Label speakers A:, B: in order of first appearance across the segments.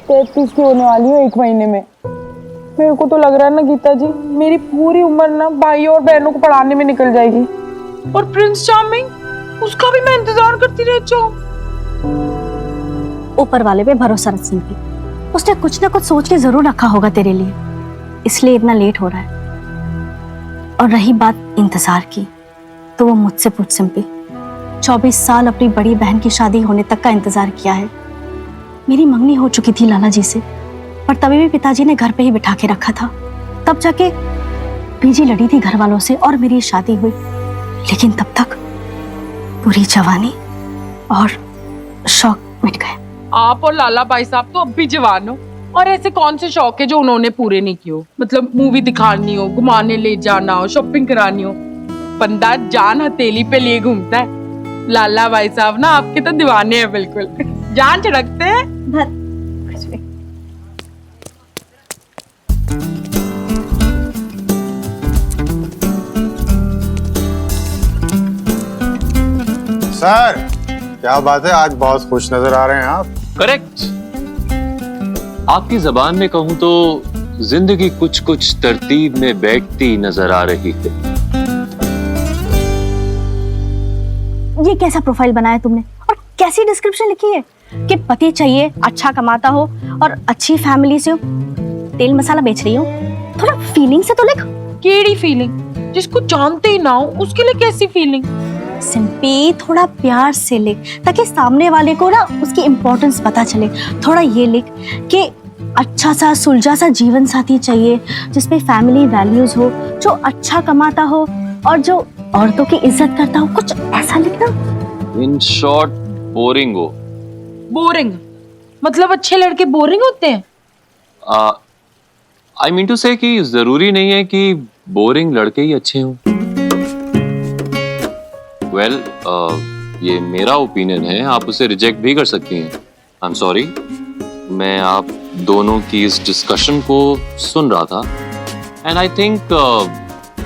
A: 33 की होने वाली हूँ 1 महीने में। मेरे को तो लग रहा है ना गीता जी, मेरी पूरी उम्र ना भाइयों और बहनों को पढ़ाने में निकल जाएगी। और प्रिंस चार्मिंग, उसका भी मैं इंतजार करती रह जाऊं।
B: ऊपर वाले पे भरोसा रख सिंपी, उसने कुछ ना कुछ सोच के जरूर रखा होगा तेरे लिए, इसलिए इतना लेट हो रहा है। और रही बात इंतजार की, तो वो मुझसे पूछ सिंपी। 24 साल अपनी बड़ी बहन की शादी होने तक का इंतजार किया है। मेरी मंगनी हो चुकी थी लाला जी से, पर तभी भी पिताजी ने घर पे ही बिठा के रखा था। तब जाके बीजी लड़ी थी घर वालों से और मेरी शादी हुई। लेकिन तब तक पूरी जवानी और शौक मिट गए।
A: आप और लाला भाई साहब तो अब भी जवान हो, और ऐसे कौन से शौक है जो उन्होंने पूरे नहीं किए हो? मतलब मूवी दिखानी हो, घुमाने ले जाना हो, शॉपिंग करानी हो, बंदा जान हथेली पे लिए घूमता है। लाला भाई साहब ना आपके तो दीवाने हैं, बिल्कुल जान छिड़कते हैं।
C: सर, क्या बात है, आज बहुत खुश नजर आ रहे हैं आप।
D: करेक्ट। आपकी जबान में कहूं तो जिंदगी कुछ कुछ तरतीब में बैठती नजर आ रही है।
B: ये कैसा प्रोफाइल बनाया तुमने और कैसी डिस्क्रिप्शन लिखी है कि पति चाहिए, अच्छा कमाता हो और अच्छी फैमिली से हो, तेल मसाला बेच रही हो। थोड़ा फीलिंग से तो लिख।
A: केड़ी फीलिंग? जिसको जानते ही ना हो उसके लिए कैसी फीलिंग?
B: सिंपी, थोड़ा प्यार से लिख ताकि सामने वाले को ना उसकी इम्पोर्टेंस पता चले। थोड़ा ये लिख कि अच्छा सा सुलझा सा जीवन साथी चाहिए जिसमें फैमिली वैल्यूज हो, जो अच्छा कमाता हो और जो औरतों की इज्जत करता हो। कुछ ऐसा लिखना।
D: इन शॉर्ट, बोरिंग हो।
A: बोरिंग मतलब अच्छे लड़के बोरिंग होते हैं?
D: आई मीन टू से कि जरूरी नहीं है कि बोरिंग लड़के ही अच्छे हों। वेल, ये मेरा ओपिनियन है, आप उसे रिजेक्ट भी कर सकती हैं। I am sorry. मैं आप दोनों की इस डिस्कशन को सुन रहा था एंड आई थिंक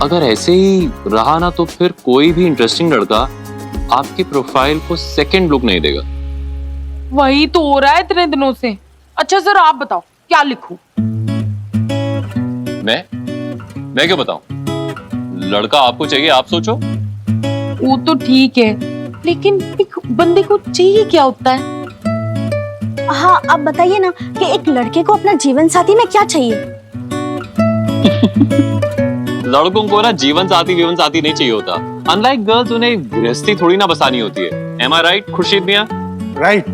D: अगर ऐसे ही रहा ना तो फिर कोई भी इंटरेस्टिंग लड़का आपकी प्रोफाइल को सेकंड लुक नहीं देगा।
A: वही तो हो रहा है इतने दिनों से। अच्छा सर, आप बताओ क्या लिखूं?
D: मैं क्यों बताऊं? लड़का आपको चाहिए, आप सोचो।
A: वो तो ठीक है, लेकिन एक बंदे को चाहिए क्या होता है?
B: हाँ, आप बताइए ना कि एक लड़के को अपना जीवन साथी में क्या चाहिए?
D: लड़कों को ना जीवन साथी नहीं चाहिए होता। अनलाइक गर्ल्स, उन्हें गृहस्थी थोड़ी ना बसानी होती है। एम आई राइट खुर्शीद मियां?
C: राइट।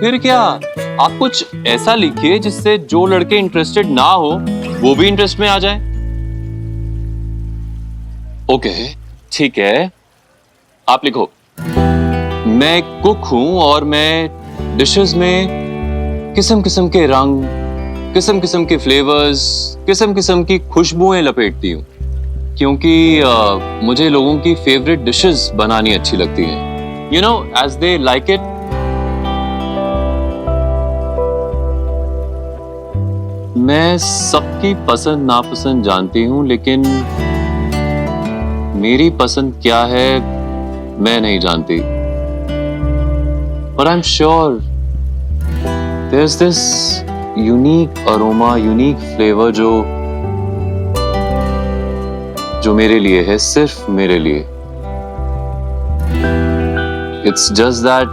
D: फिर क्या? आप कुछ ऐसा लिखिए जिससे जो लड़के इंटरेस्टेड ना हो वो भी इंटरेस्ट में आ जाए। ओके, ठीक है, आप लिखो, मैं कुक हूं और मैं डिशेस में किस्म किस्म के रंग, किस्म किस्म के फ्लेवर्स, किस्म किस्म की खुशबुएं लपेटती हूं, क्योंकि मुझे लोगों की फेवरेट डिशेस बनानी अच्छी लगती हैं, you know, as they like it. मैं सबकी पसंद नापसंद जानती हूं, लेकिन मेरी पसंद क्या है मैं नहीं जानती। और I am sure there is this unique aroma, unique flavour जो मेरे लिए है, सिर्फ मेरे लिए। इट्स जस्ट दैट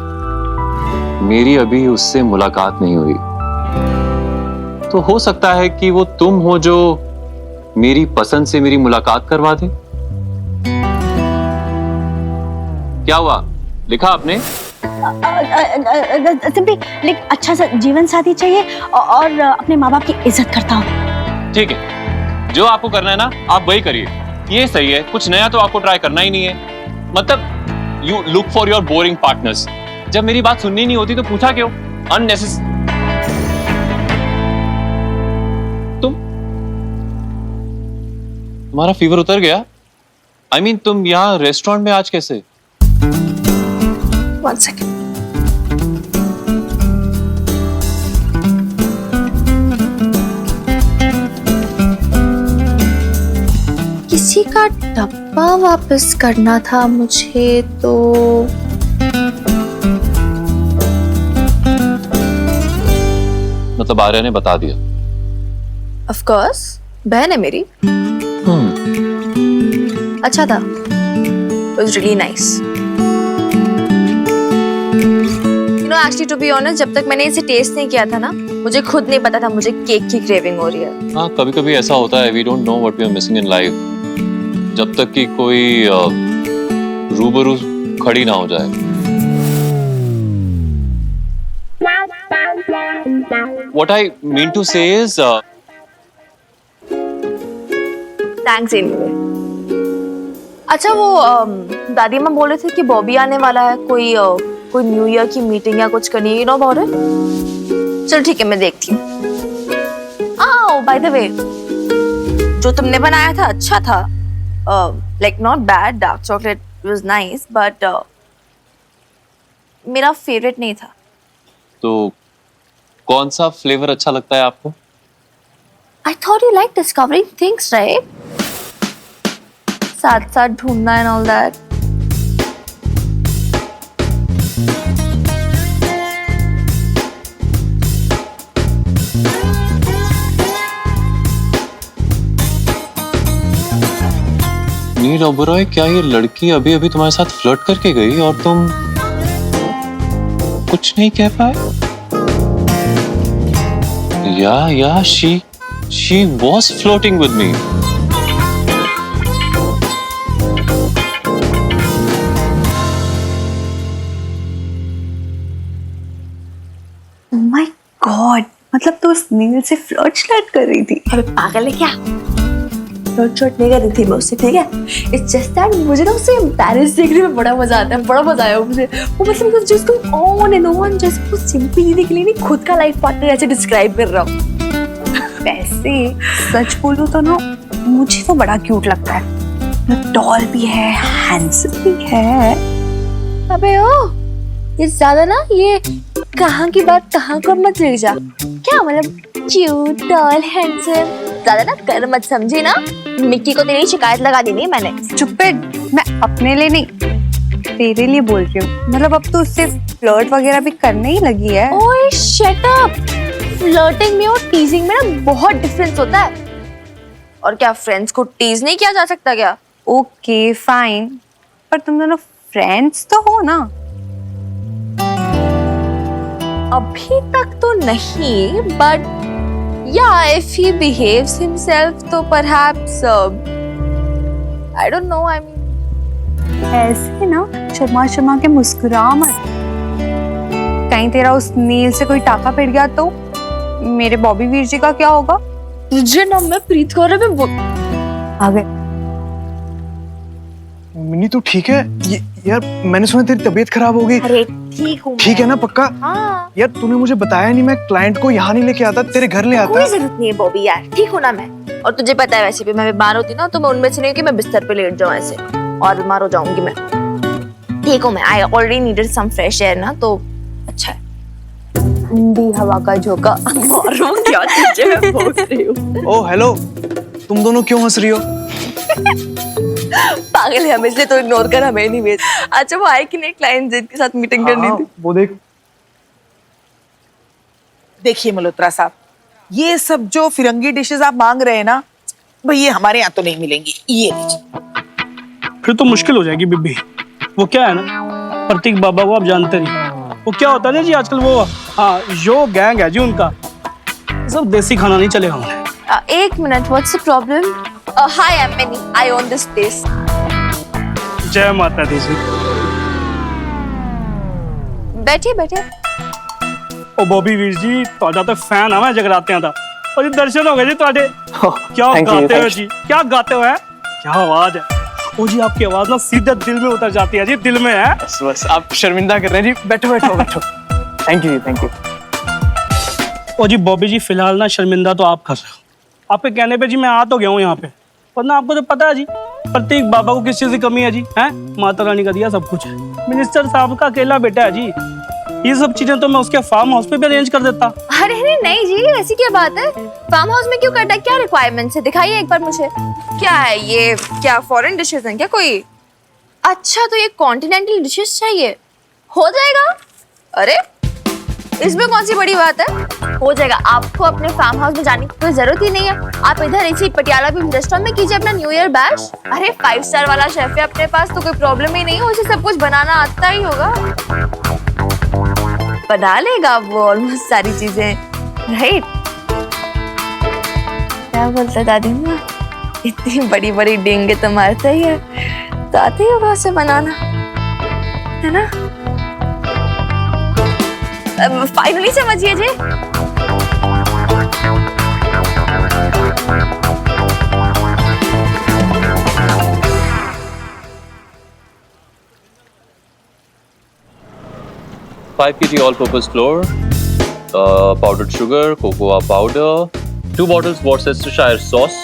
D: मेरी अभी उससे मुलाकात नहीं हुई। तो हो सकता है कि वो तुम हो जो मेरी पसंद से मेरी मुलाकात करवा दे। क्या हुआ? लिखा आपने?
B: सिंपली लिख, अच्छा सा जीवन साथी चाहिए और अपने माँ बाप की इज्जत करता हूँ।
D: ठीक है, जो आपको करना है ना आप वही करिए, ये सही है। कुछ नया तो आपको ट्राई करना ही नहीं है। मतलब you look for your boring partners. जब मेरी बात सुननी नहीं होती तो पूछा क्यों? अननेसेसरी। तुम्हारा फीवर उतर गया? आई मीन तुम यहाँ रेस्टोरेंट में आज कैसे?
B: One second.
E: किसी का डब्बा वापस करना था मुझे, तो
D: मतलब आर्या ने बता दिया?
E: ऑफ कोर्स, बहन है मेरी। अच्छा था, it was really nice. You know, actually to be honest, जब तक मैंने इसे टेस्ट नहीं किया था ना, मुझे खुद नहीं पता था मुझे केक की क्रेविंग हो रही है।
D: हाँ, कभी कभी ऐसा होता है, we don't know what we are missing in life, जब तक कि कोई रूबरू खड़ी ना हो जाए। What I mean to say is,
E: thanks anyway. अच्छा वो दादी माँ बोल रहे थे कि बॉबी आने वाला है, कोई न्यू ईयर की मीटिंग या कुछ करनी है, यू नो अबाउट इट? चल ठीक है, मैं देखती हूँ। बाय द वे, जो तुमने बनाया था अच्छा था, like not bad, dark chocolate was nice, but मेरा फेवरेट नहीं था।
D: तो कौन सा फ्लेवर अच्छा लगता है आपको?
E: I thought you like discovering things, right? साथ साथ ढूंढना and all that.
D: नील ओबरॉय, क्या ये लड़की अभी अभी तुम्हारे साथ फ्लर्ट करके गई और तुम कुछ नहीं कह पाए? Yeah, she was flirting with me.
F: My God, मतलब तो उस नील से फ्लर्ट कर रही थी।
E: अबे पागल है क्या? फ्लर्ट नहीं कर रही थी मैं उससे, ठीक है? It's just that मुझे ना उससे एम्बैरेस देखने में बड़ा मजा आता है, बड़ा मजा आया मुझे। वो मतलब जिसको ऑन एंड ऑन जैसे कुछ सिंपल दीदी के लिए नहीं, खुद का लाइफ पार्टनर ऐसे डिस्क्राइब कर रहा हूँ।
F: वैसे सच बोलूं तो ना, मुझे तो बड़ा क्यूट लगता है। टॉल भी है, हैंडसम भी है।
E: अबे ओ, ये ज्यादा ना ये कहाँ की बात कहाँ को मत ले जा। क्या मतलब क्यूट, टॉल, हैंडसम ज्यादा ना कर मत, समझी ना? मिक्की को तेरी शिकायत लगा देनी है मैंने।
F: चुप है, मैं अपने लिए नहीं तेरे लिए बोल रही हूँ। मतलब अब तो उससे फ्लर्ट वगैरह भी करने ही लगी है।
E: ओए शट अप। फ्लर्टिंग में और टीजिंग में ना बहुत डिफरेंस होता है। और क्या फ्रेंड्स को टीज नहीं किया जा सकता क्या?
F: ओके फाइन, पर तुम दोनों फ्रेंड्स तो हो ना?
E: अभी तक तो नहीं, but yeah, if he behaves himself, तो perhaps I don't know. I mean,
F: ऐसे ना शर्मा के मुस्कुरा मत। कहीं तेरा उस नील से कोई टाका पिट गया तो मेरे बॉबी वीर जी का क्या होगा?
E: तुझे ना मैं प्रीत कौर में
F: आ गए।
G: मिनी तू ठीक है? यार मैंने सुना तेरी तबीयत खराब हो गई।
E: अरे ठीक हूँ।
G: ठीक है ना पक्का?
E: हाँ।
G: यार तूने मुझे बताया नहीं, मैं क्लाइंट को यहाँ नहीं लेके आता, तेरे घर ले आता।
E: कोई जरूरत नहीं है बॉबी यार, ठीक हूँ ना मैं। और तुझे पता है वैसे भी मैं बीमार होती ना तो मैं उनमें से नहीं कि मैं बिस्तर पे लेट जाऊँ ऐसे और बीमार हो जाऊंगी मैं। ठीक हूँ मैं। I already needed some fresh air ना, तो अच्छा है। ठंडी हवा का झोंका मारो। क्या तुझे मैं बोल रही हूँ?
G: ओ हेलो, तुम दोनों क्यों हंस रही हो?
E: पागल है हम, इसलिए तो इग्नोर कर, हमें नहीं भेज। अच्छा वो आए कि नहीं क्लाइंट जिनके साथ मीटिंग करनी थी?
G: वो देख।
H: देखिए मल्होत्रा साहब, ये सब जो फिरंगी डिशेस आप मांग रहे हैं ना, भाई ये हमारे यहाँ तो नहीं मिलेंगी। ये लीजिए।
I: फिर तो मुश्किल हो जाएगी बीबी। वो क्या है ना, प्रतीक बाबा को आप जानते नहीं, वो क्या होता है ना जी आजकल वो, हाँ जो गैंग है जी उनका, सब देसी खाना नहीं चलेगा उन्हें।
E: एक minute, what's the problem? Hi I am mini, I own this place.
I: जय माता दी जी।
E: बैठिए बैठिए।
I: ओ बॉबी वीर जी, ਤੁਹਾਡਾ ਤਾਂ फैन ਆ मैं जगरातिਆਂ ਦਾ। और जी दर्शन हो गए जी ਤੁਹਾਡੇ। क्या गाते हो जी, क्या गाते हो? है क्या आवाज है। ओ जी आपकी आवाज ना सीधे दिल में उतर जाती है जी, दिल में है।
G: बस आप शर्मिंदा कर रहे हैं जी। बैठो बैठो बैठो। Thank you thank you.
I: ओ जी बॉबी जी, फिलहाल ना शर्मिंदा तो आप कर रहे हो। आपके कहने पे जी मैं आ तो गया हूँ यहाँ पे, वरना आपको तो पता है जी प्रतीक बाबा को किस चीज की कमी है जी। हैं, माता रानी का दिया सब कुछ है। मिनिस्टर साहब का अकेला बेटा है जी, ये सब चीजें तो मैं उसके फार्म हाउस पे भी अरेंज कर देता।
E: अरे नहीं जी, ऐसी क्या बात है? फार्म हाउस में क्यों करना है? क्या रिक्वायरमेंट्स है? दिखाइए एक बार मुझे। क्या है ये? क्या फॉरेन डिशेस हैं क्या कोई? अच्छा तो ये कॉन्टिनेंटल डिशेस चाहिए, हो जाएगा। अरे इसमें कौन सी बड़ी बात है? हो जाएगा, आपको अपने फार्म हाउस में जाने की कोई जरूरत ही नहीं है। आप इधर इसी पटियाला बीच रेस्टोरेंट में कीजिए अपना न्यू ईयर बैश। अरे 5 स्टार वाला शेफ है अपने पास, तो कोई प्रॉब्लम ही नहीं है, उसे सब कुछ बनाना आता ही होगा। बना लेगा वो ऑलमोस्ट सारी चीजें, राइट? क्या बोलते दादी माँ, इतनी बड़ी बड़ी डेंगे तो मारता ही है, तो आते ही होगा उसे बनाना, है ना? फाइनली समझिए जी।
D: Five kg all-purpose flour, powdered sugar, cocoa powder, 2 bottles Worcestershire sauce,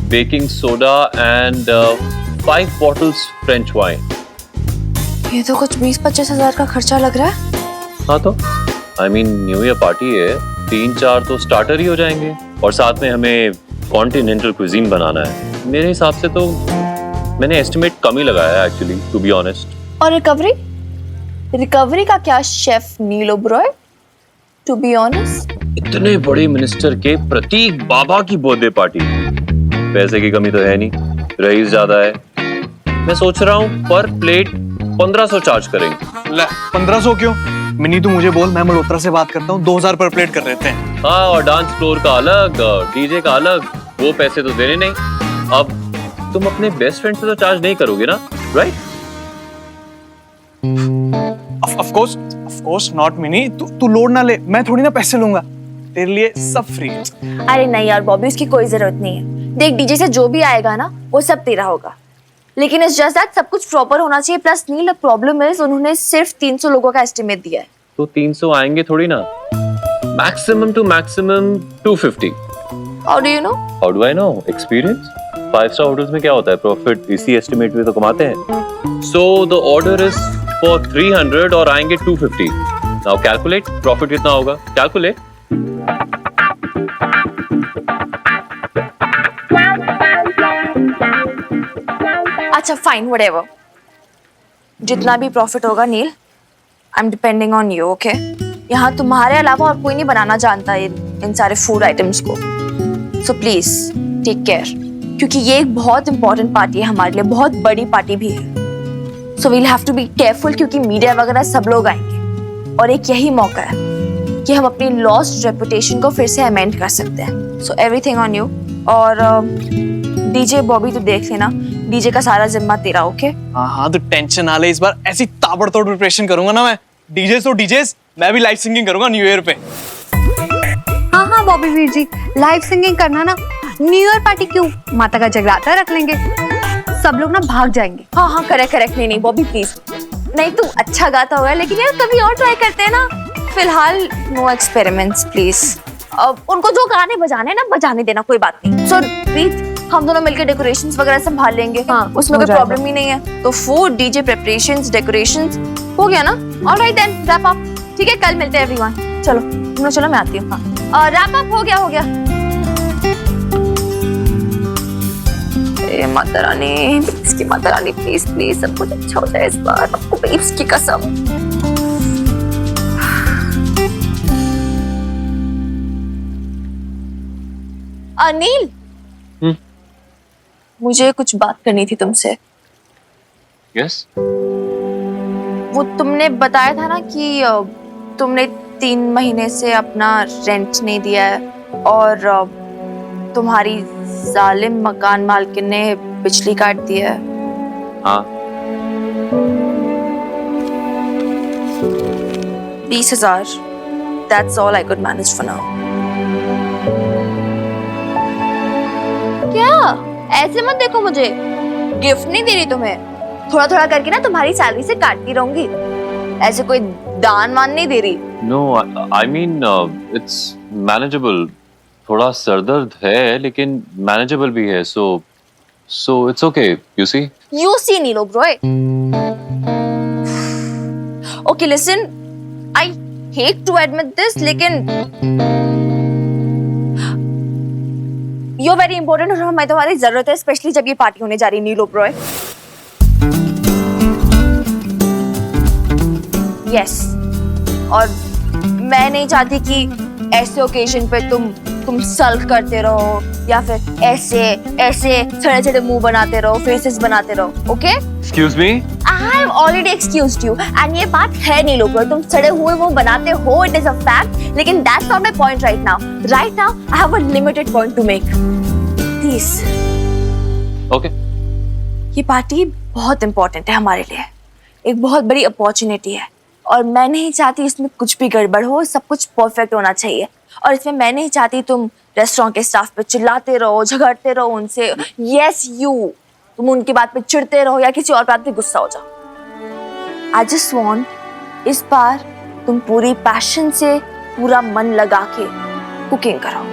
D: baking soda, and 5 bottles French wine.
E: ये तो कुछ 20-25 हजार का खर्चा लग रहा है।
D: हाँ तो I mean new year party है, 3-4 तो स्टार्टर ही हो जाएंगे और साथ में हमें कॉन्टिनेंटल क्विजीन बनाना है। मेरे हिसाब से तो मैंने एस्टिमेट कम ही लगाया है एक्चुअली, टू बी ऑनेस्ट।
E: और रिकवरी? रिकवरी का क्या chef Neel Oberoi? To be honest,
D: इतने बड़े मिनिस्टर के प्रतीक बाबा की बर्थडे पार्टी, पैसे की कमी तो है नहीं, रईस ज्यादा है। मैं सोच रहा हूँ पर प्लेट 1500 चार्ज करेंगे।
G: ले 1500 क्यों? मिनी तू मुझे बोल, मैं मल्होत्रा से बात करता हूँ, 2000 पर प्लेट कर देते हैं।
D: हाँ, और डांस फ्लोर का अलग, डीजे का अलग, वो पैसे तो देने नहीं। अब तुम अपने बेस्ट फ्रेंड से तो चार्ज नहीं करोगे ना, right?
G: Of course not mini, तू लोड ना ले, मैं थोड़ी ना पैसे लूंगा, तेरे लिए सब फ्री है।
E: अरे नहीं यार बॉबी, उसकी कोई जरूरत नहीं है। देख, डीजे से जो भी आएगा ना वो सब तेरा होगा, लेकिन इट्स जस्ट दैट सब कुछ प्रॉपर होना चाहिए। प्लस नील, प्रॉब्लम है उन्होंने सिर्फ 300 लोगों का एस्टिमेट दिया है।
D: तो 300 आएंगे थोड़ी ना, maximum to maximum 250।
E: How do you know?
D: How do I know? Experience. 5 star hotels में क्या होता है, प्रॉफिट इसी एस्टिमेट में तो कमाते हैं। So the order is for 300 और आएंगे 250। नाउ कैलकुलेट, प्रॉफिट कितना होगा, कैलकुलेट।
E: अच्छा फाइन, व्हाटएवर, जितना भी प्रॉफिट होगा Neel, I am depending on you, okay? यहाँ तुम्हारे अलावा और कोई नहीं बनाना जानता इन सारे फूड आइटम्स को, सो प्लीज टेक केयर, क्योंकि ये एक बहुत इंपॉर्टेंट पार्टी है हमारे लिए, बहुत बड़ी पार्टी भी है। So we'll have to be careful, क्योंकि मीडिया वगैरह सब लोग आएंगे और एक यही मौका है कि हम अपनी लॉस्ट रेपुटेशन को फिर से अमेंड कर सकते हैं। So everything on you. और डीजे बॉबी तो देख लेना, डीजे का सारा जिम्मा तेरा, ओके?
G: हाँ तो टेंशन ना ले, इस बार ऐसी ताबड़तोड़ प्रिपरेशन करूंगा ना मैं। डीजेस तो डीजेस, मैं भी लाइव सिंगिंग करूंगा न्यू ईयर पे।
F: हाँ बॉबी वीर जी, लाइव सिंगिंग करना ना, न्यू ईयर पार्टी क्यों, माता का जगराता रख लेंगे, सब लोग ना भाग जाएंगे।
E: हाँ करेक्ट, नहीं बॉबी प्लीज, नहीं तू अच्छा गाता होगा, लेकिन यार कभी और ट्राई करते हैं ना। फिलहाल नो एक्सपेरिमेंट्स प्लीज। उनको जो गाने बजाने ना बजाने देना, कोई बात नहीं। सो प्लीज, हम दोनों मिलकर डेकोरेशंस वगैरह संभाल लेंगे। हाँ, उसमें कोई प्रॉब्लम ही नहीं है। तो फूड, डीजे, प्रिपरेशंस, डेकोरेशंस हो गया ना? Alright then, wrap up. ठीक है, कल मिलते हैं एवरीवन। चलो तुम लोग चलो, मैं आती हूँ। हाँ, रैप अप हो गया। माता रानी, इसकी माता रानी, प्लीज सब कुछ अच्छा हो जाए इस बार, आपको बेब्स की कसम। अनिल, मुझे कुछ बात करनी थी तुमसे।
D: यस?
E: वो तुमने बताया था ना कि तुमने 3 महीने से अपना रेंट नहीं दिया है और तुम्हारी जालिम मकान मालकिन ने बिजली काट दी है।
D: हाँ।
E: 20,000। That's all I could manage for now. क्या? ऐसे मत देखो मुझे, गिफ्ट नहीं दे रही तुम्हें, थोड़ा थोड़ा करके ना तुम्हारी सैलरी से काटती रहूंगी, ऐसे कोई दान वान नहीं दे रही।
D: No, I mean it's manageable. थोड़ा सरदर्द है लेकिन मैनेजेबल भी है, so it's okay, you see?
E: You see, Neelo bro. Okay, listen, I hate to admit this, लेकिन you're very important और हमें तुम्हारी जरूरत है, स्पेशली जब ये पार्टी होने जा रही है, नीलो ब्रो। यस, और मैं नहीं चाहती कि ऐसे ओकेजन पे तुम सल्क करते रहो या फिर ऐसे ऐसे छड़े छड़े मुंह बनाते रहो, फेसेस बनाते रहो, okay?
D: Excuse me,
E: I have already excused you and ये बात है नहीं लोगों, तुम सड़े हुए मुंह बनाते हो, it is a fact, लेकिन that's not my point right now. Right now, I have a limited point to make. Please.
D: Okay.
E: ये पार्टी बहुत इम्पोर्टेंट है हमारे लिए, एक बहुत बड़ी अपॉर्चुनिटी है और मैं नहीं चाहती इसमें कुछ भी गड़बड़ हो, सब कुछ परफेक्ट होना चाहिए। और इसमें मैं नहीं चाहती तुम रेस्टोरेंट के स्टाफ पे चिल्लाते रहो, झगड़ते रहो उनसे, यस यू, तुम उनकी बात पे चिढ़ते रहो या किसी और बात पे गुस्सा हो जाओ। आई जस्ट वांट इस बार तुम पूरी पैशन से, पूरा मन लगा के कुकिंग करो।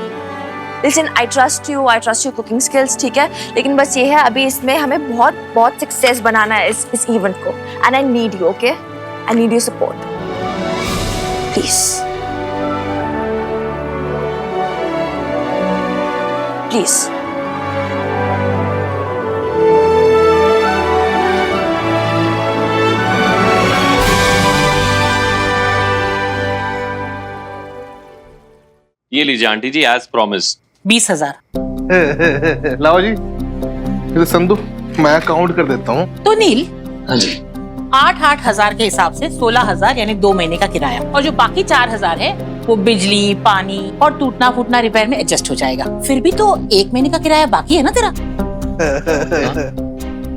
E: Listen, I trust you cooking skills, ठीक है, लेकिन बस ये है अभी इसमें हमें बहुत बहुत सक्सेस बनाना है इस इवेंट को, and I need you, okay? I need your support, please please.
D: ये लीजिए आंटी जी, एज प्रॉमिस्ड।
J: 20,000। लाओ जी, ये संधू मैं काउंट कर देता हूँ।
K: तो नील,
D: हाँ जी।
K: 8-8 हजार के हिसाब से 16,000 यानी 2 महीने का किराया, और जो बाकी 4,000 है वो बिजली, पानी और टूटना फूटना रिपेयर में एडजस्ट हो जाएगा। फिर भी तो 1 महीने का किराया बाकी है ना तेरा।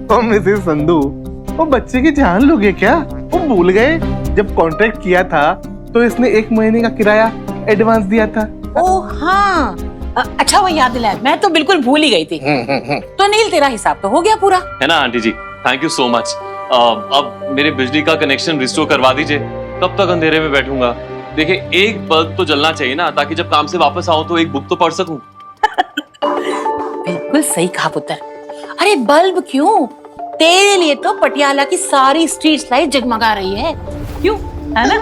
J: ओ मिसेस संधू, वो बच्चे की जान लोगे क्या? वो भूल गए जब कॉन्ट्रैक्ट किया था तो इसने 1 महीने का किराया एडवांस दिया था।
K: ओह हाँ, अच्छा वो याद दिलाया, मैं तो बिल्कुल भूल ही गई थी। तो नील, तेरा हिसाब तो हो गया पूरा,
D: है ना आंटी जी? Thank you so much. अब मेरे बिजली का कनेक्शन रिस्टोर करवा दीजिए, कब तक अंधेरे में बैठूंगा? देखिए, एक बल्ब तो जलना चाहिए ना, ताकि जब काम से वापस आऊं तो एक बुक तो पढ़ सकूं।
K: बिल्कुल सही कहा पुत्र। अरे बल्ब क्यों, तेरे लिए तो पटियाला की सारी स्ट्रीट लाइट जगमगा रही है, क्यों, है ना?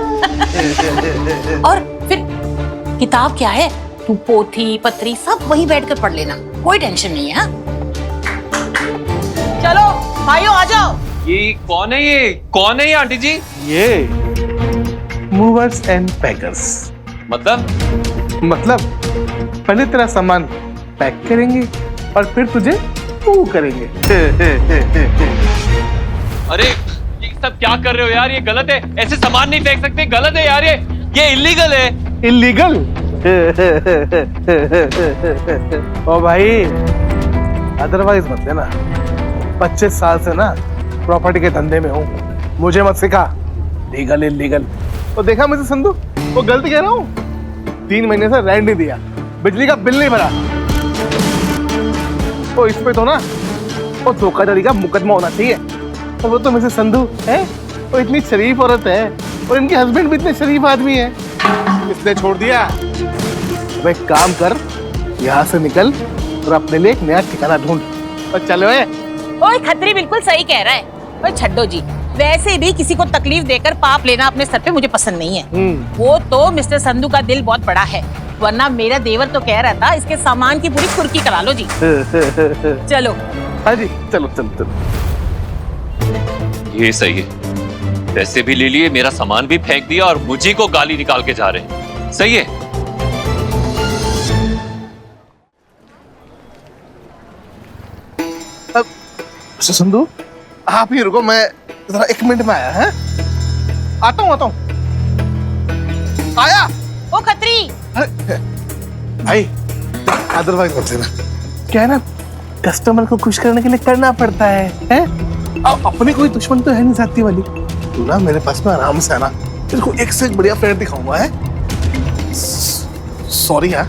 K: और फिर किताब क्या है, तू पोथी पत्री सब वहीं बैठकर पढ़ लेना, कोई टेंशन नहीं है। हाँ? चलो भाइयों आ जाओ।
D: ये कौन है? ये कौन है ये आंटी जी?
J: ये मूवर्स एंड पैकर्स। मतलब पहले तेरा सामान पैक करेंगे और फिर तुझे मूव करेंगे।
D: अरे ये सब क्या कर रहे हो यार? ये गलत है, ऐसे सामान नहीं फेंक सकते, गलत है यार, ये इलीगल है।
J: इलीगल? ओ भाई, अदरवाइज मत लेना। 25 साल से ना प्रॉपर्टी के धंधे में हूँ, मुझे मत सिखा लीगल इलीगल। तो देखा मुझे संधू, वो गलती कह रहा हूँ। 3 महीने से रेंट नहीं दिया, बिजली का बिल नहीं भरा, तो इस पे तो ना वो धोखाधड़ी का मुकदमा होना चाहिए। और वो तो मिसेस संधू है, वो इतनी शरीफ औरत है और इनके हस्बैंड भी इतने शरीफ आदमी है, इसने छोड़ दिया। अब एक काम कर, यहाँ से निकल और अपने लिए एक नया ठिकाना ढूंढ और चलो।
K: ओए खत्री बिल्कुल सही कह रहा है। ओए छड्डो जी, वैसे भी किसी को तकलीफ देकर पाप लेना अपने सर पे मुझे पसंद नहीं है। वो तो मिस्टर संधू का दिल बहुत बड़ा है, वरना मेरा देवर तो कह रहा था इसके सामान की पूरी कुर्की करा लो जी। चलो।
J: हाँ जी, चलो चलो चलो।
D: ये सही है, पैसे भी ले लिए, मेरा सामान भी फेंक दिया और मुझे को गाली निकाल के जा रहे हैं। सही है।
J: अब संधू आप ही रुको, मैं जरा 1 मिनट में आया है। आता हूँ आया।
K: ओ खत्री
J: भाई, अदरवाइज मत लेना। क्या है ना, कस्टमर को खुश करने के लिए करना पड़ता है? अपने कोई दुश्मन तो है नहीं साथी वाली। तू ना मेरे पास में आराम से आना, तेरे को एक से एक बढ़िया फ्लेट दिखाऊंगा। है सॉरी यार,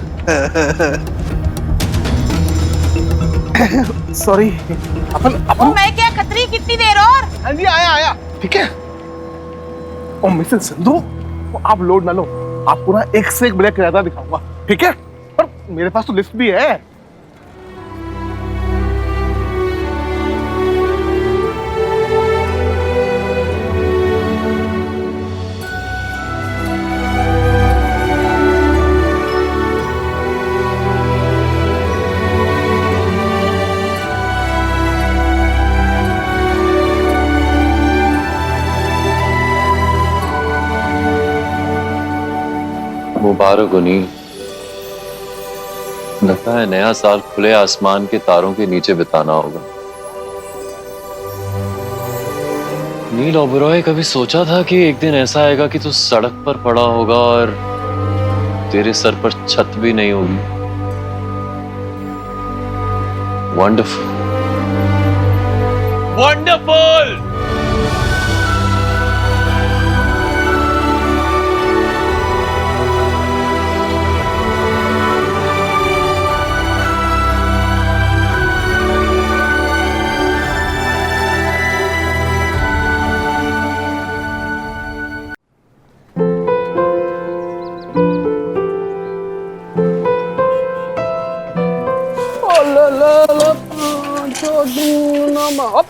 J: सॉरी। अपन
K: मैं क्या खत्री, कितनी देर और?
J: हाँ जी, आया ठीक है। ओ मिसेस संधू, आप लोड ना लो, आपको ना एक से एक बढ़िया किराया दिखाऊंगा, ठीक है? और मेरे पास तो लिस्ट भी है।
D: मुबारक हो नील। लगता है नया साल खुले आसमान के तारों के नीचे बिताना होगा। नील ओबरॉय, कभी सोचा था कि एक दिन ऐसा आएगा कि तू सड़क पर पड़ा होगा और तेरे सर पर छत भी नहीं होगी? Wonderful, wonderful.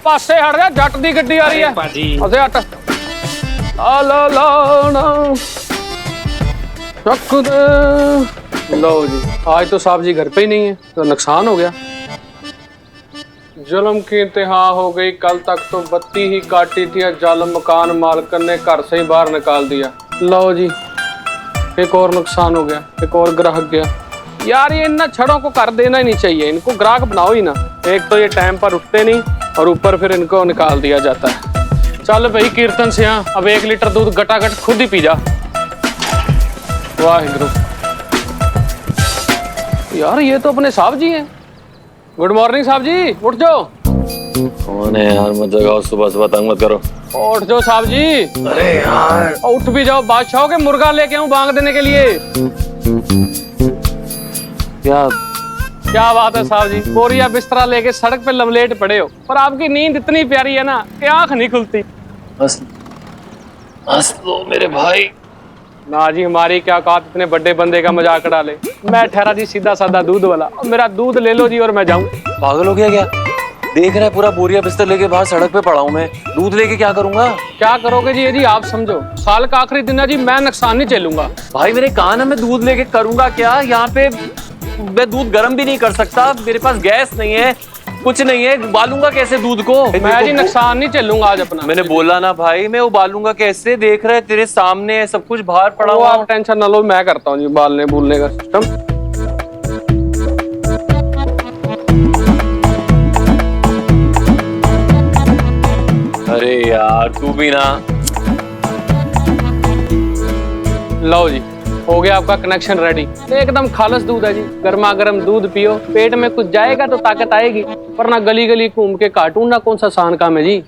L: पासे हट जा, जट दी गड्डी आ रही है। पासे हट। ला ला ना रख दे। लो जी, आज तो साहब जी घर पे ही नहीं है, तो नुकसान हो गया। जुल्म की इंतहा हो गई। कल तक तो बत्ती ही काटी थी, जालिम मकान मालकन ने घर से ही बाहर निकाल दिया। लो जी, एक और नुकसान हो गया, एक और ग्राहक गया। यार ये इन छड़ों को कर देना ही नहीं चाहिए, इनको ग्राहक बनाओ ही ना। एक तो ये टाइम पर उठते नहीं और ऊपर फिर इनको निकाल दिया जाता है। चल भाई कीर्तन से यहाँ अब 1 लीटर दूध गटागट खुद ही पी जा। वाहिगुरु। यार ये तो अपने साहब जी हैं। गुड मॉर्निंग साहब जी, उठ जाओ।
D: कौन है यार, मत जगाओ, सुबह सुबह तंग मत करो।
L: उठ जाओ साहब जी।
D: अरे यार
L: उठ भी जाओ, बादशाहों के मुर्गा लेके आऊं बांग देने के लिए। क्या बात है साहब जी, बोरिया बिस्तरा लेके सड़क पे लवलेट पड़े हो, पर आपकी नींद इतनी प्यारी है ना कि आंख नहीं खुलती।
D: हंस लो मेरे भाई।
L: ना जी, हमारी क्या औकात इतने बड़े बंदे का मजाक डाले। मैं ठहरा जी सीधा साधा दूध वाला, और मेरा दूध ले लो जी और मैं जाऊं।
D: पागल हो गया क्या? देख रहा है पूरा बोरिया बिस्तर लेके बाहर सड़क पे पड़ा हूं मैं, दूध लेके क्या करूंगा?
L: क्या करोगे जी? ये जी आप समझो, साल का आखिरी दिन है जी, मैं नुकसान नहीं झेलूंगा।
D: भाई मेरे कान है, मैं दूध लेके करूंगा क्या? यहाँ पे मैं दूध गर्म भी नहीं कर सकता, मेरे पास गैस नहीं है, कुछ नहीं है, उबालूंगा कैसे दूध को?
L: मैं जी नुकसान नहीं झेलूंगा आज अपना।
D: मैंने बोला ना भाई, मैं उबालूंगा कैसे? देख रहे तेरे सामने है सब कुछ बाहर पड़ा हुआ।
L: आप टेंशन ना लो, मैं करता हूँ जी उबालने भूलने का सिस्टम।
D: अरे यार तू भी ना।
L: लो जी, हो गया आपका कनेक्शन रेडी। एकदम खालस दूध है जी, गर्मा गर्म दूध पियो, पेट में कुछ जाएगा तो ताकत आएगी, वरना गली गली घूम के कार्टून ना कौन सा आसान काम है जी।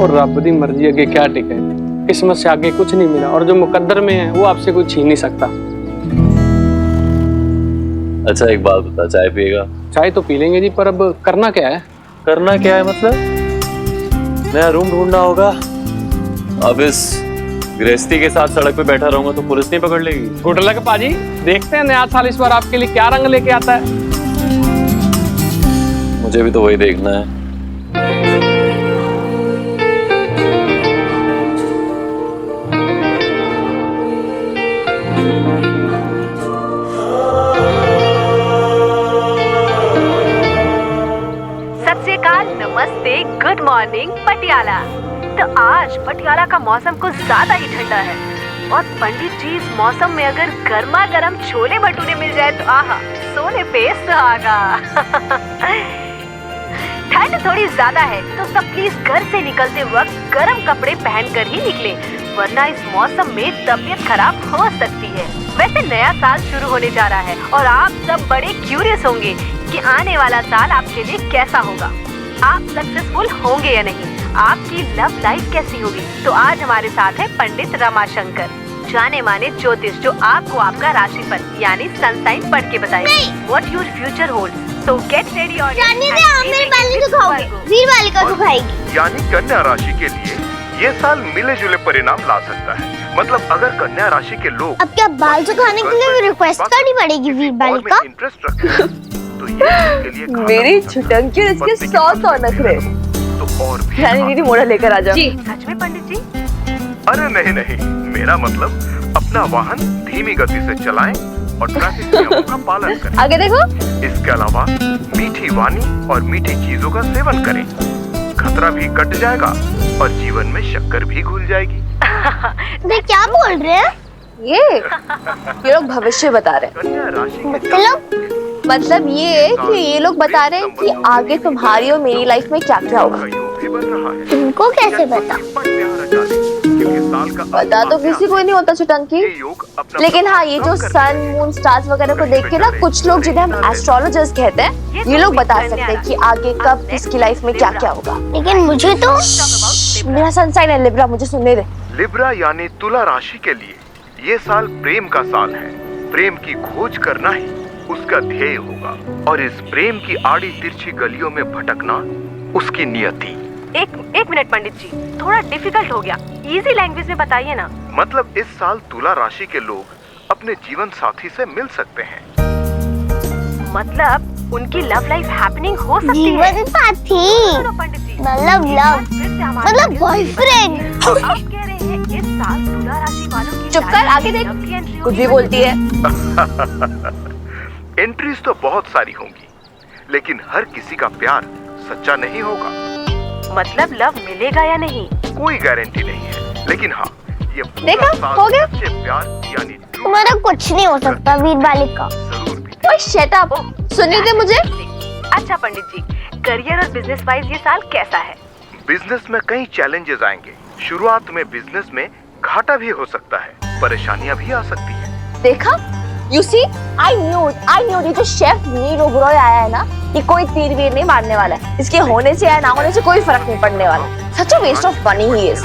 L: और रब दी मर्जी आगे क्या टिके, किस्मत से आगे कुछ नहीं मिला, और जो मुकद्दर में है वो आपसे कुछ छीन नहीं सकता।
D: अच्छा एक बात बता, चाय पिएगा?
L: चाय तो पी लेंगे जी, पर अब करना क्या है?
D: करना क्या है मतलब? नया रूम ढूंढना होगा। अब इस गृहस्थी के साथ सड़क पे बैठा रहूंगा तो पुलिस नहीं पकड़ लेगी।
L: गुड लक पाजी, देखते हैं नया साल इस बार आपके लिए क्या रंग लेके आता है।
D: मुझे भी तो वही देखना है।
M: सत श्री अकाल, नमस्ते, गुड मॉर्निंग पटियाला। तो आज पटियाला का मौसम कुछ ज्यादा ही ठंडा है, और पंडित जी इस मौसम में अगर गर्मा गर्म छोले भटूरे मिल जाए तो आहा, सोने पे सुहागा। ठंड थोड़ी ज्यादा है तो सब प्लीज घर से निकलते वक्त गर्म कपड़े पहनकर ही निकले, वरना इस मौसम में तबीयत खराब हो सकती है। वैसे नया साल शुरू होने जा रहा है और आप सब बड़े क्यूरियस होंगे कि आने वाला साल आपके लिए कैसा होगा, आप सक्सेसफुल होंगे या नहीं, आपकी लव लाइफ कैसी होगी। तो आज हमारे साथ है पंडित रमाशंकर, जाने माने ज्योतिष, जो आपको आपका राशिफल यानी सनसाइन पढ़ के बताएंगे what your future holds. So get ready और
N: यानी कन्या राशि के लिए ये साल मिले जुले परिणाम ला सकता है। मतलब अगर कन्या राशि के लोग
O: अब क्या बाल सुखाने के लिए रिक्वेस्ट करनी पड़ेगी वीर बालिका?
N: इंटरेस्ट रखते हैं तो ये इसके लिए
E: मेरी छुटंकी और इसके 100 नखरे।
N: तो और भी
E: रानी दीदी मोड़ा लेकर आ जाओ।
M: जी सच में पंडित जी?
N: अरे नहीं, मेरा मतलब अपना वाहन धीमी गति से चलाएं और ट्रैफिक नियमों का पालन करें।
E: आगे देखो।
N: इसके अलावा मीठी वाणी और मीठी चीजों का सेवन करें, खतरा भी कट जाएगा और जीवन में शक्कर भी घुल जाएगी।
O: वे क्या बोल रहे हैं?
E: ये लोग भविष्य बता रहे हैं। मतलब ये है कि ये लोग बता रहे हैं कि आगे तुम्हारी और मेरी लाइफ में क्या क्या होगा।
O: तुमको कैसे पता?
E: पता तो किसी को ही नहीं होता चुटंकी, लेकिन हाँ ये जो सन मून स्टार्स वगैरह को देख के ना कुछ लोग जिन्हें हम एस्ट्रोलॉजर्स कहते हैं, ये लोग बता सकते हैं कि आगे कब किसकी लाइफ में क्या क्या होगा।
O: लेकिन मुझे तो
E: मेरा सन साइन है लिब्रा, मुझे सुनने दे।
N: लिब्रा यानी तुला राशि के लिए ये साल प्रेम का साल है। प्रेम की खोज करना ही उसका ध्येय होगा और इस प्रेम की आड़ी तिरछी गलियों में भटकना उसकी नियति।
M: एक मिनट पंडित जी, थोड़ा डिफिकल्ट हो गया, इजी लैंग्वेज में बताइए ना।
N: मतलब इस साल तुला राशि के लोग अपने जीवन साथी से मिल सकते हैं।
M: मतलब उनकी लव लाइफ हैपनिंग हो सकती है।
O: जीवन साथी मतलब बॉयफ्रेंड।
M: आप कह रहे हैं इस साल तुला राशि वालों की
E: चुप कर, आगे देख, कुछ भी बोलती है।
N: एंट्रीज तो बहुत सारी होंगी, लेकिन हर किसी का प्यार सच्चा नहीं होगा।
M: मतलब लव मिलेगा या नहीं,
N: कोई गारंटी नहीं है, लेकिन हाँ ये
E: देखा, हो गया।
N: सच्चे प्यार यानी
O: तुम्हारा कुछ नहीं हो सकता वीर बालिका।
E: ओए शट अप, सुनने दे मुझे।
M: अच्छा पंडित जी, करियर और बिजनेस वाइज ये साल कैसा है?
N: बिजनेस में कई चैलेंजेस आएंगे। शुरुआत में बिजनेस में घाटा भी हो सकता है, परेशानियां भी आ सकती है।
E: देखा, यू सी, आई न्यू ये जो शेफ नीर ओबरॉय आया है ना, ये कोई तीर वीर नहीं मारने वाला है। इसके होने से या ना होने से कोई फर्क नहीं पड़ने वाला। Such a waste of money he is.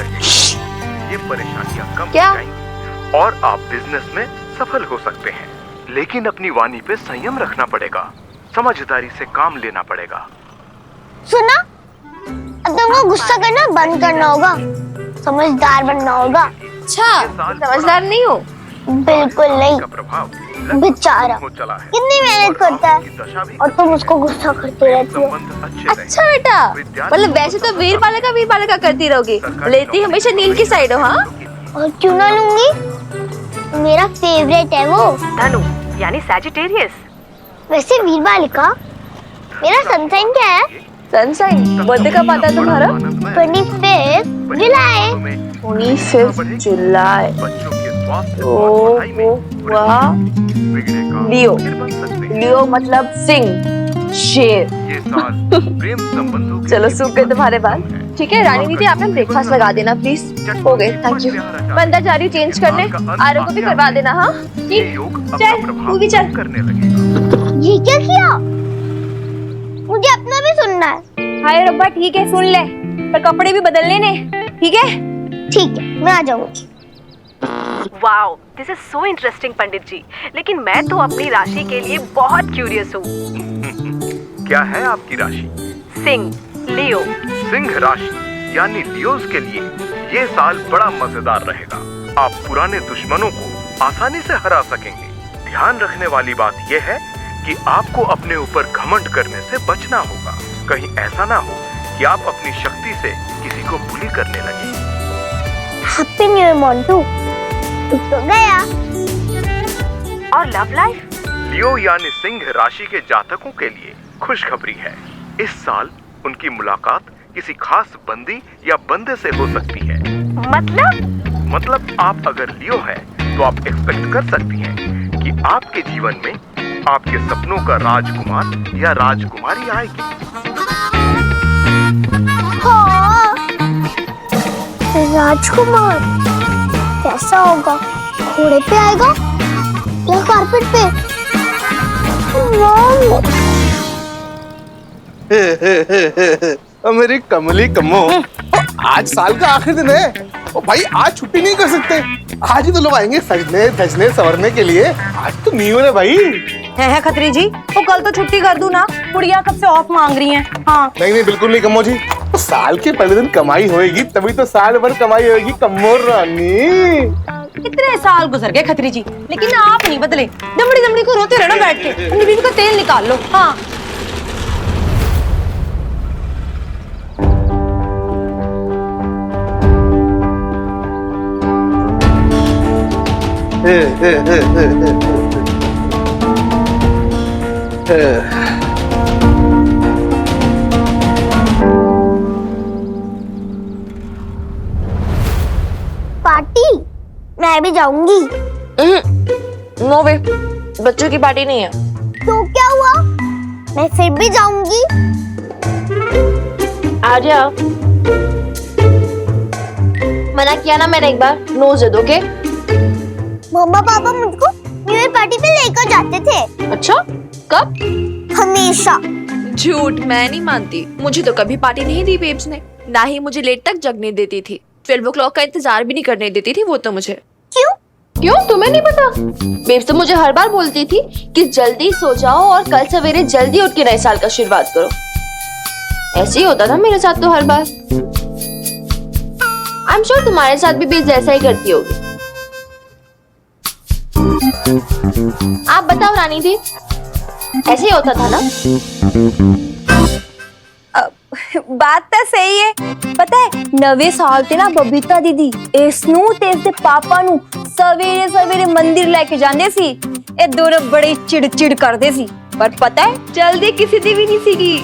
N: ये परेशानियां कम
E: क्या?
N: हो जाएंगी और आप बिजनेस में सफल हो सकते हैं, लेकिन अपनी वाणी पे संयम रखना पड़ेगा, समझदारी से काम लेना पड़ेगा।
O: सुना, अब तुमको गुस्सा करना बंद करना होगा, समझदार बनना होगा।
E: अच्छा, समझदार नहीं हो?
O: बिल्कुल नहीं। बेचारा कितनी मेहनत करता है और तुम उसको गुस्सा करते रहती हो।
E: अच्छा बेटा, मतलब वैसे तो वीर बालिका करती रहोगी, लेती हमेशा नील की साइड हो। हाँ,
O: और क्यों ना लूंगी, मेरा फेवरेट है वो।
M: धनु यानी सैजिटेरियस।
O: वैसे वीर बालिका, मेरा सनसाइन क्या है?
E: सनसाइन बर्थडे कब आता है तुम्हारा?
O: 25 जुलाई।
E: 25 जुलाई। वाह, लियो मतलब सिंह, शेर। चलो सूख गए तुम्हारे बाल। ठीक है रानी दीदी, आपने ब्रेकफास्ट लगा देना प्लीज। हो गए, थैंक यू। मैं अंदर जा रही हूँ चेंज करने, आरो को भी करवा देना। हाँ ठीक, चल तू भी चल।
O: ये क्या किया? मुझे अपना भी सुनना है।
F: हाय रब्बा, ठीक है सुन ले, पर कपड़े भी बदलने ने। ठीक है
O: ठीक है, मैं आ जाऊंगी।
M: Wow, this is so interesting Pandit ji, लेकिन मैं तो अपनी राशि के लिए बहुत क्यूरियस हूँ।
N: क्या है आपकी राशि?
M: सिंह, लियो।
N: सिंह राशि यानी लियोज के लिए ये साल बड़ा मजेदार रहेगा। आप पुराने दुश्मनों को आसानी से हरा सकेंगे। ध्यान रखने वाली बात यह है कि आपको अपने ऊपर घमंड करने से बचना होगा। कहीं ऐसा ना हो कि आप अपनी शक्ति से किसी को बुली करने लगे।
O: Happy new year Montu. तो गया।
M: और लव लाइफ?
N: लियो यानी सिंह राशि के जातकों के लिए खुशखबरी है। इस साल उनकी मुलाकात किसी खास बंदी या बंदे से हो सकती है।
M: मतलब
N: आप अगर लियो हैं तो आप एक्सपेक्ट कर सकती हैं कि आपके जीवन में आपके सपनों का राजकुमार या राजकुमारी आएगी।
O: हाँ, राजकुमार कैसा होगा? घोड़े पे आएगा या कारपेट पे?
J: मेरी कमली कमो, आज साल का आखिरी दिन है। ओ भाई, आज छुट्टी नहीं कर सकते। आज ही तो लोग आएंगे सजने धजने संवरने के लिए। आज तो न्यू ईयर है भाई।
F: है खत्री जी, तो कल तो छुट्टी कर दूं ना, गुड़िया कब से ऑफ मांग रही हैं। हाँ
J: नहीं बिल्कुल नहीं कमो जी, तो साल के पहले दिन कमाई होएगी तभी तो साल भर कमाई होएगी कमो रानी।
F: कितने साल गुजर गए खत्री जी, लेकिन आप नहीं बदले। दमड़ी दमड़ी को रोते रहना बैठ के, अपनी बीवी का तेल निकाल लो। हाँ
O: पार्टी मैं भी जाऊंगी।
E: नो वे, बच्चों की पार्टी नहीं है।
O: तो क्या हुआ? मैं फिर भी जाऊंगी।
E: आ जा। मना किया ना मैंने एक बार, नो जिद, ओके?
O: मम्मा पापा मुझको न्यू ईयर पार्टी पे लेकर जाते थे।
E: अच्छा, कब?
O: हमेशा।
E: झूठ, मैं नहीं मानती। मुझे तो कभी पार्टी नहीं दी बेब्स ने, ना ही मुझे लेट तक जगने देती थी। 12 o'clock का इंतजार भी नहीं करने देती थी वो तो मुझे।
O: क्यों?
E: क्यों, तुम्हें नहीं पता? बेब्स तो मुझे हर बार बोलती थी कि जल्दी सो जाओ और कल सवेरे जल्दी उठ के नए साल का आशीर्वाद करो। ऐसे ही होता था मेरे साथ तो हर बार। आई एम श्योर तुम्हारे साथ भी बेब्स ऐसा ही करती होगी। आप बताओ रानी दी, ऐसे ही होता था ना?
F: बात तो सही है। पता है नवे साल ते ना बबीता दीदी इसनू ते इसदे पापा नु सवेरे सवेरे मंदिर लेके जांदे सी। ए दोनों बड़े चिड़ करदे सी, पर पता है जल्दी किसी दी भी नहीं सीगी।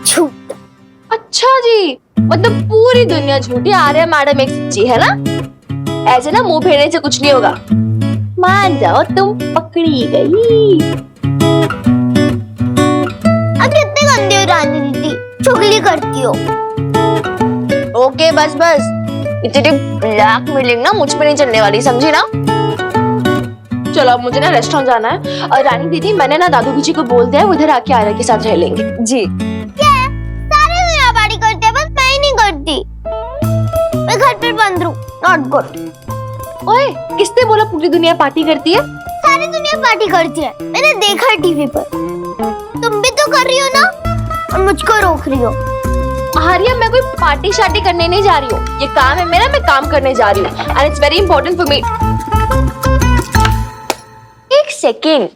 O: झूठ।
E: अच्छा जी, मतलब पूरी दुनिया झूठी, आर्या मैडम एक सच्ची है ना? ऐसे ना मुंह फेरने से कुछ नहीं होगा। मान जाओ तुम पकड़ी गई।
O: अब कितने गंदे हो रानी दीदी, चुगली करती हो।
E: ओके बस बस, इतनी ब्लैकमेलिंग ना मुझ पे नहीं चलने वाली, समझी ना? चलो अब मुझे ना रेस्टोरेंट जाना है। और रानी दीदी मैंने ना दादू जी को बोल दिया है, उधर आके आर्या के साथ रह लेंगे।
F: जी।
O: क्या है? सारे दुनिया पार्टी करते हैं, बस मैं ही नहीं करती। मैं घर पर बंद रहूं, नॉट गुड।
E: ओए, किसने बोला पूरी दुनिया पार्टी करती है?
O: सारी दुनिया पार्टी करती है, मैंने देखा है टीवी पर। तुम भी तो कर रही हो ना, और मुझको रोक रही हो।
E: आर्या, मैं कोई पार्टी शार्टी करने नहीं जा रही हूँ। ये काम है मेरा, मैं काम करने जा रही हूँ। And it's very important for me. एक सेकेंड,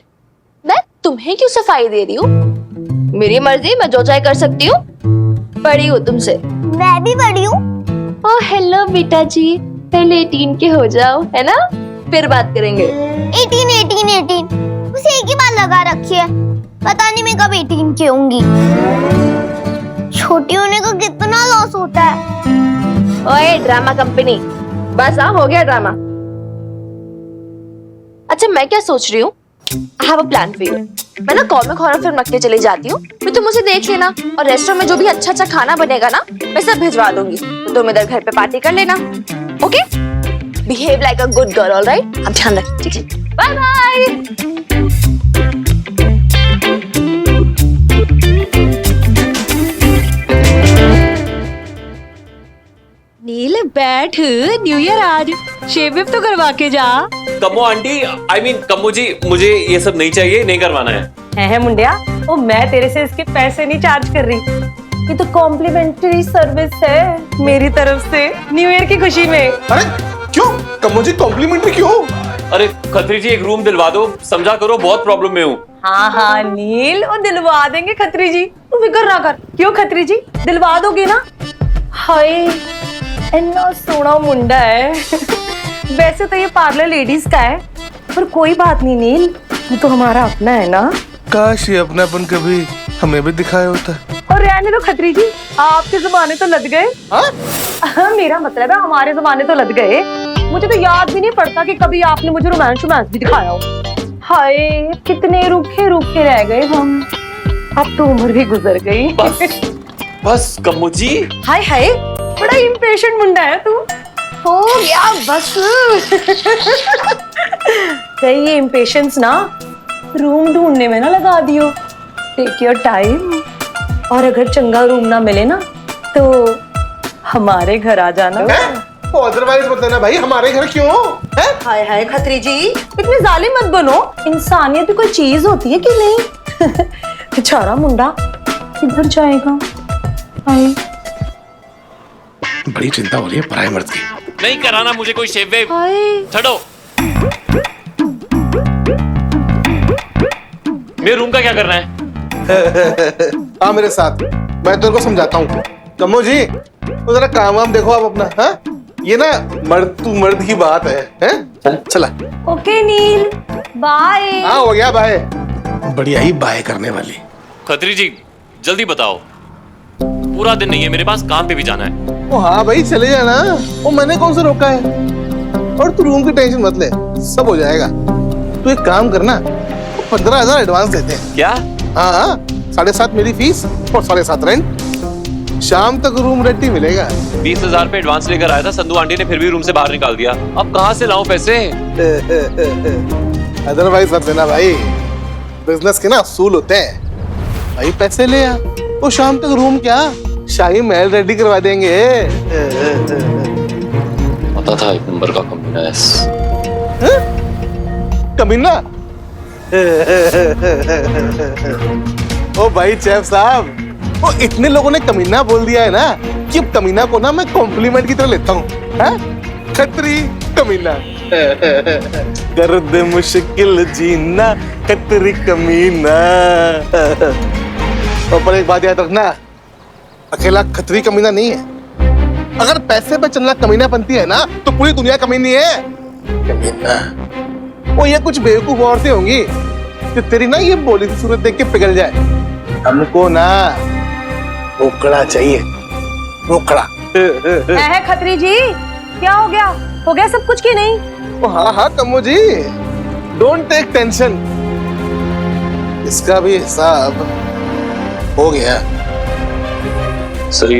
E: मैं तुम्हें क्यों सफाई दे रही हूँ? मेरी मर्जी, मैं जो चाहे कर सकती हूँ। बड़ी हूँ तुमसे।
O: मैं भी बड़ी हूँ।
E: ओह हेलो बेटा जी, पहले 18 के हो जाओ, है ना? फिर बात करेंगे।
O: 18 बस एक ही बात लगा रखी है, पता नहीं मैं कब 18 की होंगी। छोटी होने का कितना लॉस होता है।
E: ओए ड्रामा कंपनी, बस हो गया ड्रामा। अच्छा मैं क्या सोच रही हूँ, I have a plan for you. मैं ना कॉमिक हॉरर फिल्म रख के चली जाती हूँ, फिर तुम उसे देख लेना, और रेस्टोरेंट में जो भी अच्छा अच्छा खाना बनेगा ना, मैं सब भिजवा दूंगी। तो तुम इधर घर पे पार्टी कर लेना, okay? Behave like a good girl, alright? अब ध्यान रख, ठीक है? Bye bye.
K: नील बैठ, न्यू ईयर आज, शेव वेव तो करवा के जा।
D: कमो आंटी, आई मीन कमो जी, मुझे ये सब नहीं चाहिए, नहीं करवाना है
K: मुंडिया, ओ मैं तेरे से इसके पैसे नहीं चार्ज कर रही, ये तो कॉम्प्लीमेंट्री सर्विस है मेरी तरफ से न्यू ईयर की खुशी में।
J: अरे क्यों कमो जी, कॉम्प्लीमेंट्री क्यों?
D: अरे खत्री जी, एक रूम दिलवा दो, समझा करो, बहुत प्रॉब्लम में हूँ।
K: हाँ हाँ नील, वो दिलवा देंगे खत्री जी, तू फिक्र ना कर। क्यों खत्री जी, दिलवा दोगे ना? हाय इतना सोना मुंडा है। वैसे तो ये पार्लर लेडीज का है, पर कोई बात नहीं नील, वो तो हमारा अपना है ना।
J: काश ये अपनापन कभी हमें भी दिखाया होता।
K: और रहने दो खत्री जी, आपके जमाने तो लद गए। हाँ, मेरा मतलब है हमारे जमाने तो लद गए। मुझे तो याद भी नहीं पड़ता कि कभी आपने मुझे रोमांस भी दिखाया हो। हाय कितने रूखे रूखे रह गए हम, अब तो उम्र भी गुजर गई।
D: बस कमो जी।
K: हाय हाय, बड़ा इम्पेशेंट मुंडा है तू। हो गया बस। सही ये इम्पेशेंस ना रूम ढूंढने में ना लगा दियो। टेक योर टाइम, और अगर चंगा रूम ना मिले ना तो हमारे घर आ जाना।
J: अदरवाइज बताना भाई, हमारे घर क्यों है?
K: हाय हाय खत्री जी, इतने जालिम मत बनो। इंसानियत भी कोई चीज होती है कि नहीं? बेचारा मुंडा किधर जाएगा? हाय
J: बड़ी चिंता हो रही है पराये मर्द की।
D: नहीं कराना मुझे कोई शेव वेव, छोड़ो। मेरे रूम का क्या करना है?
J: हाँ मेरे साथ, मैं तेरे को समझाता हूँ। कमो जी, वो जरा काम वाम देखो आप अपना। हाँ ये ना मर्द तू मर्द की बात है? चला।
K: ओके नील, बाय।
J: हाँ हो गया बाय। बढ़िया ही बाय करने वाली।
D: खत्री जी जल्दी बताओ, पूरा दिन नहीं है मेरे पास, काम पे भी जाना है।
J: ओ हाँ भाई चले जाना, वो मैंने कौन सा रोका है। और तू रूम की टेंशन मत ले, सब हो जाएगा। तू एक काम करना, 15,000 एडवांस देते हैं।
D: क्या?
J: हाँ, 7.5 मेरी फीस और 7.5 रेंट। शाम तक रूम रेंट ही मिलेगा।
D: 20,000 पे एडवांस लेकर आया था, संधू आंटी ने फिर भी रूम से बाहर निकाल दिया। अब कहाँ से लाऊं पैसे?
J: अदरवाइज मत देना भाई, बिजनेस के ना असूल होते हैं। भाई पैसे ले आ, वो शाम तक रूम क्या शाही महल रेडी करवा देंगे।
D: पता था एक नंबर का कमीना है।
J: कमीना? ओ भाई चेफ साहब, वो इतने लोगों ने कमीना बोल दिया है ना कि अब कमीना को ना मैं कॉम्प्लीमेंट की तरह लेता हूँ। खतरी कमीना। कर दे मुश्किल जीना खतरी कमीना। और पर एक बात याद रखना, अकेला खतरी कमीना नहीं है। अगर पैसे पे चलना कमीना बनती है ना तो पूरी दुनिया कमीनी है। कमीना वो ये कुछ बेवकूफ औरतें होंगी जो तेरी ना ये बोली सी सूरत देख के पिघल जाए। हमको ना रोकड़ा चाहिए, रोकड़ा।
F: है खत्री जी, क्या हो गया सब कुछ की नहीं?
J: हाँ कम्मो जी, डोंट टेक टेंशन, इसका भी हिसाब हो गया।
D: सही।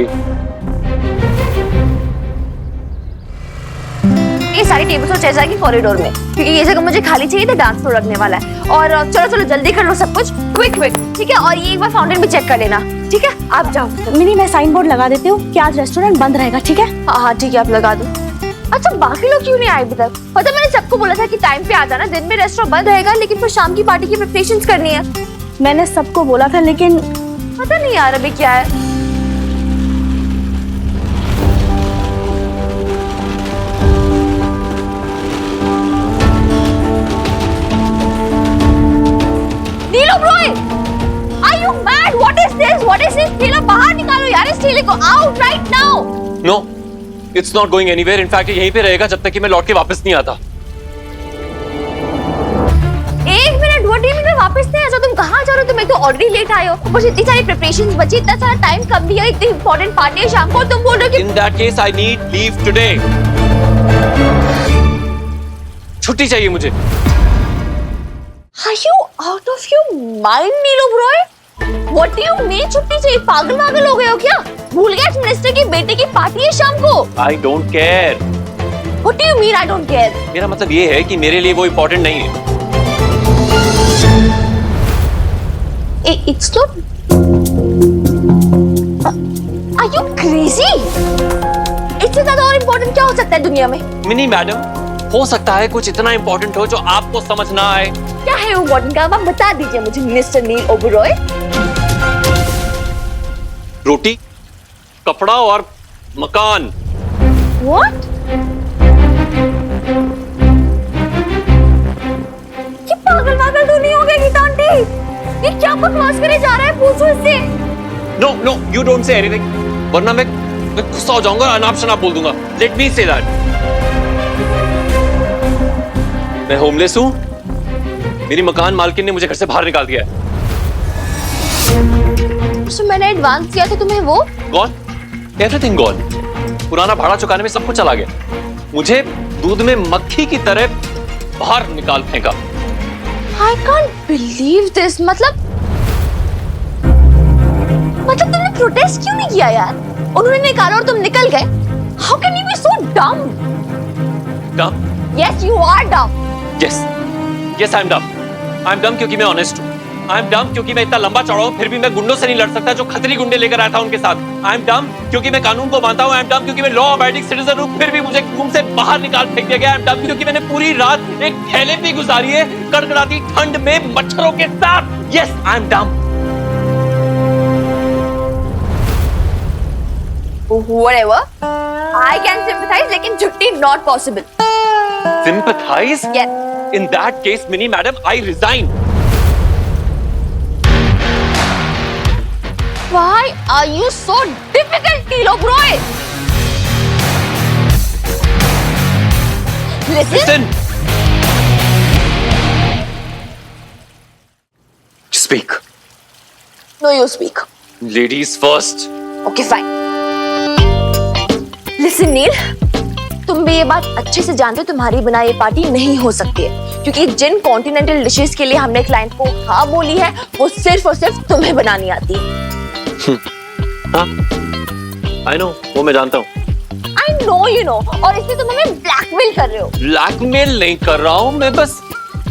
E: ये सारी टेबल्स और चेयर जाएगी कॉरिडोर में, क्योंकि ये जगह मुझे खाली चाहिए तो डांस फ्लोर रखने वाला है। और चलो चलो जल्दी कर लो सब कुछ, क्विक क्विक, ठीक है? और ये एक बार फाउंटेन भी चेक कर लेना, ठीक है? आप जाओ।
B: मिनी, मैं साइन बोर्ड लगा देती हूँ कि आज रेस्टोरेंट बंद रहेगा, ठीक है?
E: हाँ ठीक है, आप लगा दो। अच्छा बाकी लोग क्यों नहीं आए अभी तक? पता मैंने सबको बोला था कि टाइम पे आ जाना, दिन में रेस्टोरेंट बंद रहेगा, लेकिन फिर शाम की पार्टी की प्रिपरेशंस करनी है।
B: मैंने सबको बोला था, लेकिन
E: पता नहीं यार अभी क्या है। नीलो Broglie, are you mad? What is this? What is this? ठेला बाहर निकालो यार इस ठेले को, out right now.
D: No, it's not going anywhere. In fact, यहीं पे रहेगा जब तक कि मैं लौट के वापस नहीं आता।
E: एक minute, what do you mean मैं वापस नहीं आ जाऊँ? तुम कहाँ जा रहे हो? तुम एक तो ऑलरेडी लेट आए हो, बस इतनी सारी प्रिपरेशंस बची, इतना सारा टाइम कम भी है, इतनी इंपॉर्टेंट पार्टी है शाम को, तुम बोल रहे हो कि
D: In that case, I need leave today. छुट्टी चाहिए मुझे।
E: Are you out of your mind, नीलो Broglie? What do you mean छुट्टी चाहिए? पागल वागल हो गए हो क्या? भूल गए मिनिस्टर की बेटे की पार्टी है शाम को।
D: I don't care.
E: What do you mean I don't care?
D: मेरा मतलब ये है कि मेरे लिए वो इम्पोर्टेंट नहीं है।
E: It's not. Are you crazy? इससे ज्यादा और इम्पोर्टेंट क्या हो सकता है दुनिया में?
D: मिनी मैडम, हो सकता है कुछ इतना इम्पोर्टेंट हो जो आपको समझ ना आए।
E: क्या है वो इम्पोर्टेंट काम? आप बता दीजिए मुझे मिस्टर नील ओबरॉय।
D: रोटी, कपड़ा और मकान।
E: What? ये पागल वागल तो नहीं हो गया गीता आंटी? ये क्या बकवास करे जा रहा है? पूछो इससे।
D: No, no, you don't say anything. वरना मैं गुस्सा हो जाऊंगा और अनाप शनाप बोल दूंगा। Let me say that. मैं होमलेस हूँ। मेरी मकान मालकिन ने मुझे घर से बाहर निकाल दिया है।
E: तो मैंने एडवांस किया था तुम्हें वो?
D: Gone? Everything gone. पुराना भाड़ा चुकाने में सब कुछ चला गया। मुझे दूध में मक्खी की तरह बाहर निकाल फेंका।
E: I can't believe this. मतलब तुमने प्रोटेस्ट क्यों नहीं किया यार? उन्होंने निकाला और तुम निकल गए। How can you be so dumb?
D: Dumb?
E: Yes, you are dumb.
D: Yes. Yes, I'm dumb. I'm dumb क्योंकि मैं honest हूँ। I'm dumb क्योंकि मैं इतना लंबा चौड़ा हूँ फिर भी मैं गुंडों से नहीं लड़ सकता जो खतरी गुंडे लेकर आया था उनके साथ। I'm dumb क्योंकि मैं कानून को मानता हूँ। I'm dumb क्योंकि मैं लॉ अबाइडिंग सिटीजन हूँ फिर भी मुझे रूम से बाहर निकाल फेंक दिया गया। I'm dumb क्योंकि मैंने पूरी रात एक ठेले पे गुजारी है कड़कड़ाती ठंड में मच्छरों के साथ। Yes, I'm dumb.
E: Whatever. I can sympathize, लेकिन छुट्टी not possible.
D: Sympathize?
E: Yes.
D: In that case, Minnie madam, I resign.
E: Why are you so difficult, Tilo Broy? Listen.
D: Speak.
E: No, you speak.
D: Ladies first.
E: Okay, fine. Listen Neel, तुम भी ये बात अच्छे से जानते हो तुम्हारी बनाई ये पार्टी नहीं हो सकती है, क्योंकि जिन कॉन्टिनेंटल डिशेस के लिए हमने क्लाइंट को हाँ बोली है वो सिर्फ और सिर्फ तुम्हें बनानी आती है।
D: हाँ, I know, वो मैं जानता हूँ।
E: I know you know, और इसलिए तुम हमें ब्लैकमेल कर रहे हो।
D: ब्लैकमेल नहीं कर रहा हूँ, मैं बस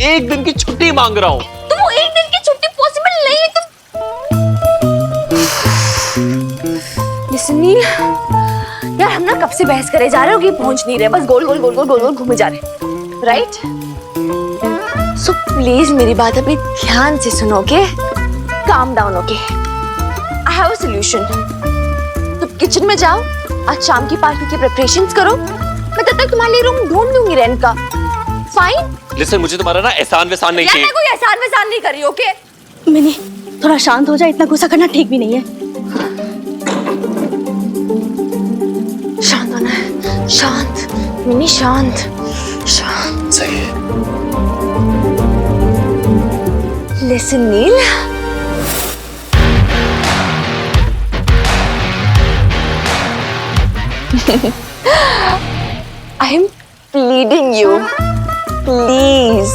D: एक दिन की छुट्टी मांग रहा हूँ।
E: तो वो एक दिन की छुट्टी पॉसिबल नहीं है। लिसन नील, यार हम ना कब से बहस करे जा रहे हो कि पहुंच नहीं रहे, बस गोल गोल गोल गोल गोल गोल घूमे जा रहे, राइट? सो प्लीज मेरी बात अभी ध्यान से सुनोगे, calm down okay? I have a solution. तुम किचन में जाओ, आज शाम की पार्टी की प्रिपरेशंस करो, मैं तब तक तुम्हारे लिए रूम ढूंढ लूंगी रेंट का। फाइन?
D: लिसन, मुझे तुम्हारा ना एहसान वहसान नहीं चाहिए।
E: मैं कोई एहसान वहसान नहीं कर रही, ओके?
B: मिनी थोड़ा शांत हो जाए, इतना गुस्सा करना ठीक भी नहीं है।
E: शांत होना है, शांत मिनी, शांत शांत।
D: सही है।
E: Listen Neel, I am pleading you, please